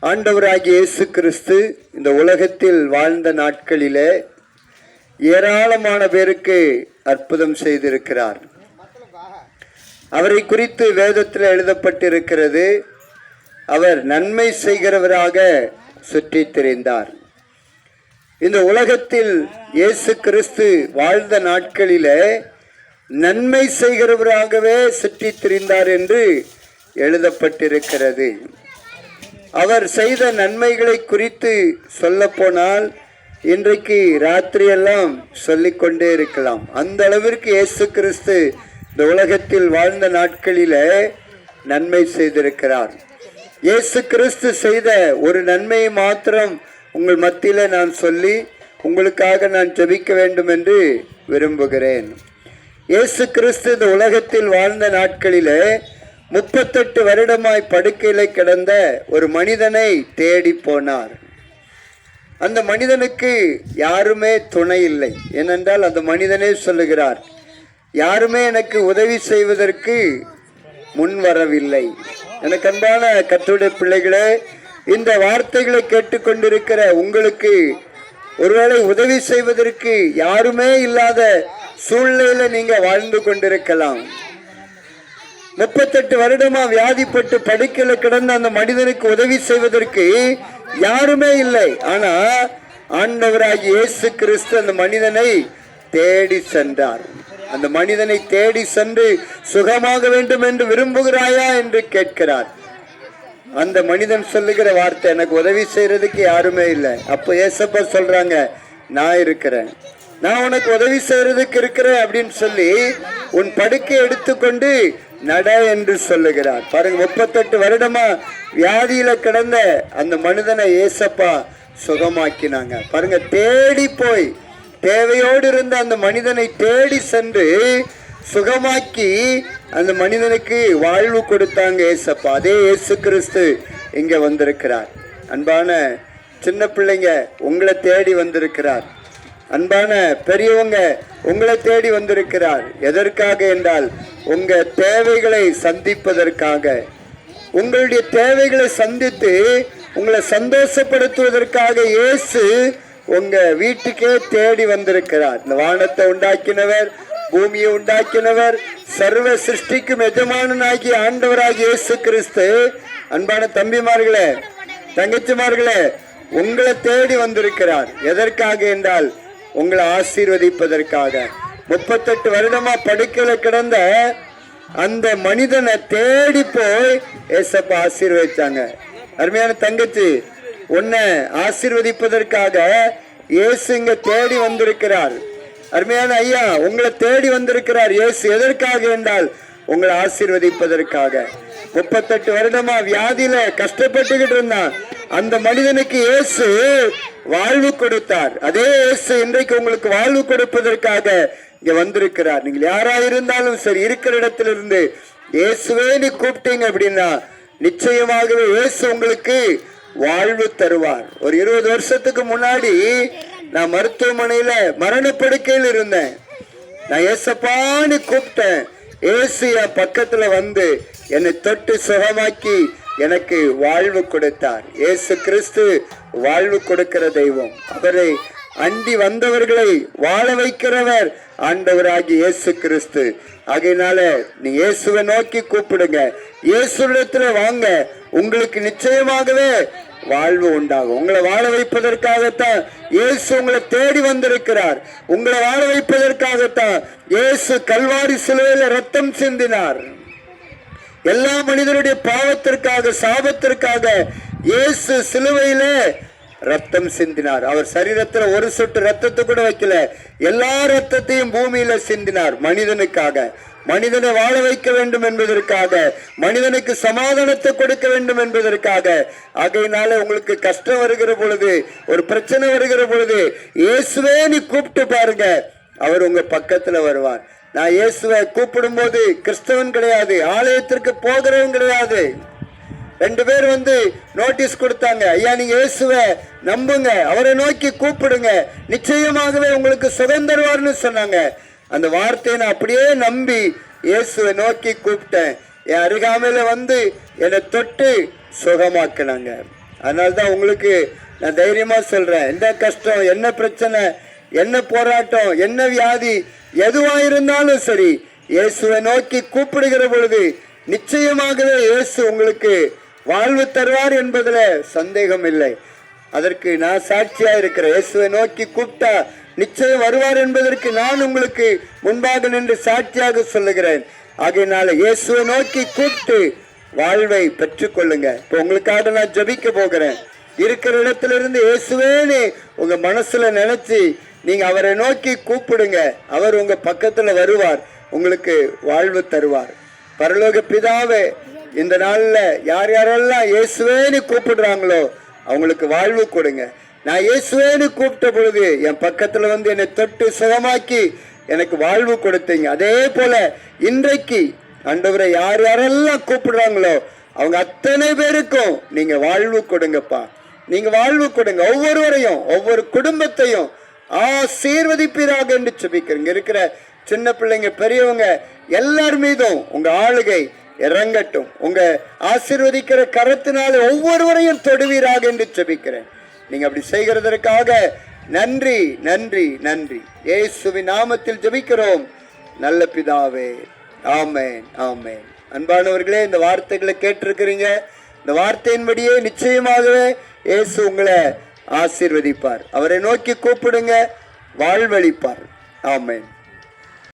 ஆண்டவராகிய இயேசு கிறிஸ்து இந்த உலகத்தில் வாழ்ந்த நாட்களிலே ஏராளமான பேருக்கு அற்புதம் செய்திருக்கிறார். அவரை குறித்து வேதத்தில் எழுதப்பட்டிருக்கிறது, அவர் நன்மை செய்கிறவராக சுற்றி திரிந்தார். இந்த உலகத்தில் இயேசு கிறிஸ்து வாழ்ந்த நாட்களிலே நன்மை செய்கிறவராகவே சுற்றி திரிந்தார் என்று எழுதப்பட்டிருக்கிறது. அவர் செய்த நன்மைகளை குறித்து சொல்ல போனால் இன்றைக்கு ராத்திரியெல்லாம் சொல்லிக்கொண்டே இருக்கலாம். அந்த அளவிற்கு இயேசு கிறிஸ்து இந்த உலகத்தில் வாழ்ந்த நாட்களிலே நன்மை செய்திருக்கிறார். இயேசு கிறிஸ்து செய்த ஒரு நன்மையை மாத்திரம் உங்கள் மத்தியில் நான் சொல்லி உங்களுக்காக நான் ஜெபிக்க வேண்டும் என்று விரும்புகிறேன். இயேசு கிறிஸ்து இந்த உலகத்தில் வாழ்ந்த நாட்களிலே 38 வருடமாய் படுக்கையில் கிடந்த ஒரு மனிதனை தேடி போனார். அந்த மனிதனுக்கு யாருமே துணை இல்லை. ஏனென்றால் அந்த மனிதனே சொல்லுகிறார், யாருமே எனக்கு உதவி செய்வதற்கு முன் வரவில்லை. எனக்கு அன்பான கர்த்தருடைய பிள்ளைகளே, இந்த வார்த்தைகளை கேட்டுக்கொண்டிருக்கிற உங்களுக்கு ஒருவேளை உதவி செய்வதற்கு யாருமே இல்லாத சூழ்நிலையில நீங்க வாழ்ந்து கொண்டிருக்கலாம். 38 வருடமா வியாதிப்பட்டு படுக்கையில் கிடந்த அந்த மனிதனுக்கு உதவி செய்வதற்கு யாருமே இல்லை. ஆனா ஆண்டவராகிய இயேசு கிறிஸ்து அந்த மனிதனை தேடி சென்றார். அந்த மனிதனை தேடி சென்று சுகமாக வேண்டும் என்று விரும்புகிறாயா என்று கேட்கிறார். அந்த மனிதன் சொல்லுகிற வார்த்தை, எனக்கு உதவி செய்யறதுக்கு யாருமே இல்லை. அப்போ ஏசப்பா சொல்றாங்க, நான் இருக்கிறேன், நான் உனக்கு உதவி செய்யறதுக்கு இருக்கிறேன் அப்படின்னு சொல்லி உன் படுக்கை எடுத்துக்கொண்டு நட என்று சொல்லுகிறார். பாருங்க, 38 வருடமா வியாதியில கிடந்த அந்த மனிதனை ஏசப்பா சுகமாக்கினாங்க. பாருங்க, தேடி போய் தேவையோடு இருந்த அந்த மனிதனை தேடி சென்று சுகமாக்கி அந்த மனிதனுக்கு வாழ்வு கொடுத்தாங்க ஏசப்பா. அதே இயேசு கிறிஸ்து இங்க வந்திருக்கிறார். அன்பான சின்ன பிள்ளைங்க, உங்களை தேடி வந்திருக்கிறார். அன்பான பெரியவங்க, உங்களை தேடி வந்திருக்கிறார். எதற்காக என்றால் உங்க தேவைகளை சந்திப்பதற்காக. உங்களுடைய தேவைகளை சந்தித்து உங்களை சந்தோஷப்படுத்துவதற்காக இயேசு உங்க வீட்டுக்கே தேடி வந்திருக்கிறார். இந்த வானத்தை உண்டாக்கினவர், பூமியை உண்டாக்கினவர், சர்வ சிருஷ்டிக்கும் எஜமானனாகிய ஆண்டவராகிய இயேசு கிறிஸ்து, அன்பான தம்பிமார்களே தங்கச்சிமார்களே, உங்களை தேடி வந்திருக்கிறார். எதற்காக என்றால் உங்களை ஆசீர்வதிப்பதற்காக. 38 வருடமா படுக்கையில கிடந்த அந்த மனிதனை தேடி போய் ஏசப்பா ஆசீர்வதிச்சாங்க. அருமையான தங்கச்சி, உன்னை ஆசீர்வதிப்பதற்காக இயேசு இங்க தேடி வந்திருக்கிறார். அருமையான ஐயா, உங்களை தேடி வந்திருக்கிறார் இயேசு. எதற்காக என்றால் உங்களை ஆசீர்வதிப்பதற்காக. 38 வருடமா வியாதியில கஷ்டப்பட்டுக்கிட்டு இருந்தான் அந்த மனிதனுக்கு இயேசு வாழ்வு கொடுத்தார். அதே இயேசு இன்றைக்கு உங்களுக்கு வாழ்வு கொடுப்பதற்காக இங்க வந்திருக்கிறார். நீங்கள் யாரா இருந்தாலும் சரி, இருக்கிற இடத்துல இருந்து இயேசுவே நீ கூப்பிட்டீங்க அப்படின்னா நிச்சயமாகவே இயேசு உங்களுக்கு வாழ்வு தருவார். ஒரு 20 வருஷத்துக்கு முன்னாடி நான் மருத்துவமனையில மரணப்படுக்கையில் இருந்தேன். நான் ஏசப்பான்னு கூப்பிட்டேன். ஏசு என் பக்கத்துல வந்து என்னை தொட்டு சுகமாக்கி எனக்கு வாழ்வு கொடுத்தார். இயேசு கிறிஸ்து வாழ்வு கொடுக்கிற தெய்வம். அவரை அண்டி வந்தவர்களை வாழ வைக்கிறவர் ஆண்டவராகி இயேசு கிறிஸ்து. ஆகையினால நீ இயேசுவை நோக்கி கூப்பிடுங்க, இயேசுவிடத்துல வாங்க, உங்களுக்கு நிச்சயமாகவே வாழ்வு உண்டாகும். உங்களை வாழ வைப்பதற்காகத்தான் இயேசு உங்களை தேடி வந்திருக்கிறார். உங்களை வாழ வைப்பதற்காகத்தான் இயேசு கல்வாரி சிலுவையில ரத்தம் சிந்தினார். எல்லா மனிதனுடைய பாவத்திற்காக, சாபத்திற்காக இயேசு சிலுவையில ரத்தம் சிந்தினார். அவர் சரீரத்துல ஒரு சொட்டு ரத்தத்தை கூட வைக்கல, எல்லா ரத்தத்தையும் பூமியில சிந்தினார். மனிதனுக்காக, மனிதனை வாழ வைக்க வேண்டும் என்பதற்காக, மனிதனுக்கு சமாதானத்தை கொடுக்க வேண்டும் என்பதற்காக. ஆகையினால உங்களுக்கு கஷ்டம் வருகிற பொழுது, ஒரு பிரச்சனை வருகிற பொழுது இயேசுவே நீ கூப்பிட்டு பாருங்க, அவர் உங்க பக்கத்துல வருவார். நான் இயேசுவை கூப்பிடும் போது கிறிஸ்தவன் கிடையாது, ஆலயத்திற்கு போகிறவன் கிடையாது. 2 பேர் வந்து நோட்டீஸ் கொடுத்தாங்க, ஐயா நீங்க இயேசுவை நம்புங்க, அவரை நோக்கி கூப்பிடுங்க, நிச்சயமாகவே உங்களுக்கு சுகம் தருவார்னு சொன்னாங்க. அந்த வார்த்தையை நான் அப்படியே நம்பி இயேசுவை நோக்கி கூப்பிட்டேன். என் அருகாமையில வந்து என்னை தொட்டு சுகமாக்கினாங்க. அதனால்தான் உங்களுக்கு நான் தைரியமா சொல்றேன், என்ன கஷ்டம், என்ன பிரச்சனை, என்ன போராட்டம், என்ன வியாதி எதுவாயிருந்தாலும் சரி, இயேசுவை நோக்கி கூப்பிடுகிற பொழுது நிச்சயமாகவே இயேசு உங்களுக்கு வாழ்வு தருவார் என்பதில் சந்தேகம் இல்லை. அதற்கு நான் சாட்சியா இருக்கிறேன். இயேசுவை நோக்கி கூப்பிட்டா நிச்சயம் வருவார் என்பதற்கு நான் உங்களுக்கு முன்பாக நின்று சாட்சியாக சொல்லுகிறேன். ஆகையினால இயேசுவை நோக்கி கூப்பிட்டு வாழ்வை பெற்றுக்கொள்ளுங்க. இப்போ உங்களுக்காக நான் ஜெபிக்க போகிறேன். இருக்கிற இடத்துல இருந்து இயேசுவேன்னு உங்க மனசுல நினைச்சு நீங்க அவரை நோக்கி கூப்பிடுங்க. அவர் உங்க பக்கத்துல வருவார், உங்களுக்கு வாழ்வு தருவார். பரலோக பிதாவே, இந்த நாள்ல யார் யாரெல்லாம் இயேசுவேன்னு கூப்பிடுறாங்களோ அவங்களுக்கு வாழ்வு கொடுங்க. நான் இயேசுவேன்னு கூப்பிட்ட பொழுது என் பக்கத்துல வந்து என்னை தொட்டு சுகமாக்கி எனக்கு வாழ்வு கொடுத்தீங்க. அதே போல இன்றைக்கு ஆண்டவரை யார் யாரெல்லாம் கூப்பிடுறாங்களோ அவங்க அத்தனை பேருக்கும் நீங்க வாழ்வு கொடுங்கப்பா. நீங்க வாழ்வு கொடுங்க. ஒவ்வொருவரையும், ஒவ்வொரு குடும்பத்தையும் ஆசீர்வதிப்பீராக என்று ஜெபிக்கிறேன். இருக்கிற சின்ன பிள்ளைங்க, பெரியவங்க எல்லார் மீதும் உங்க ஆளுகை இறங்கட்டும். உங்க ஆசீர்வதிக்கிற கரத்தினால ஒவ்வொருவரையும் தொடுவீராக என்று ஜெபிக்கிறேன். நீங்க அப்படி செய்கிறதற்காக நன்றி, நன்றி, நன்றி. இயேசுவின் நாமத்தில் ஜெபிக்கிறோம் நல்ல பிதாவே. ஆமென், ஆமென். அன்பானவர்களே, இந்த வார்த்தைகளை கேட்டிருக்கிறீங்க. இந்த வார்த்தையின்படியே நிச்சயமாகவே இயேசு உங்களை ஆசீர்வதிப்பார். அவரை நோக்கி கூப்பிடுங்க, வாழ்வளிப்பார். ஆமென்.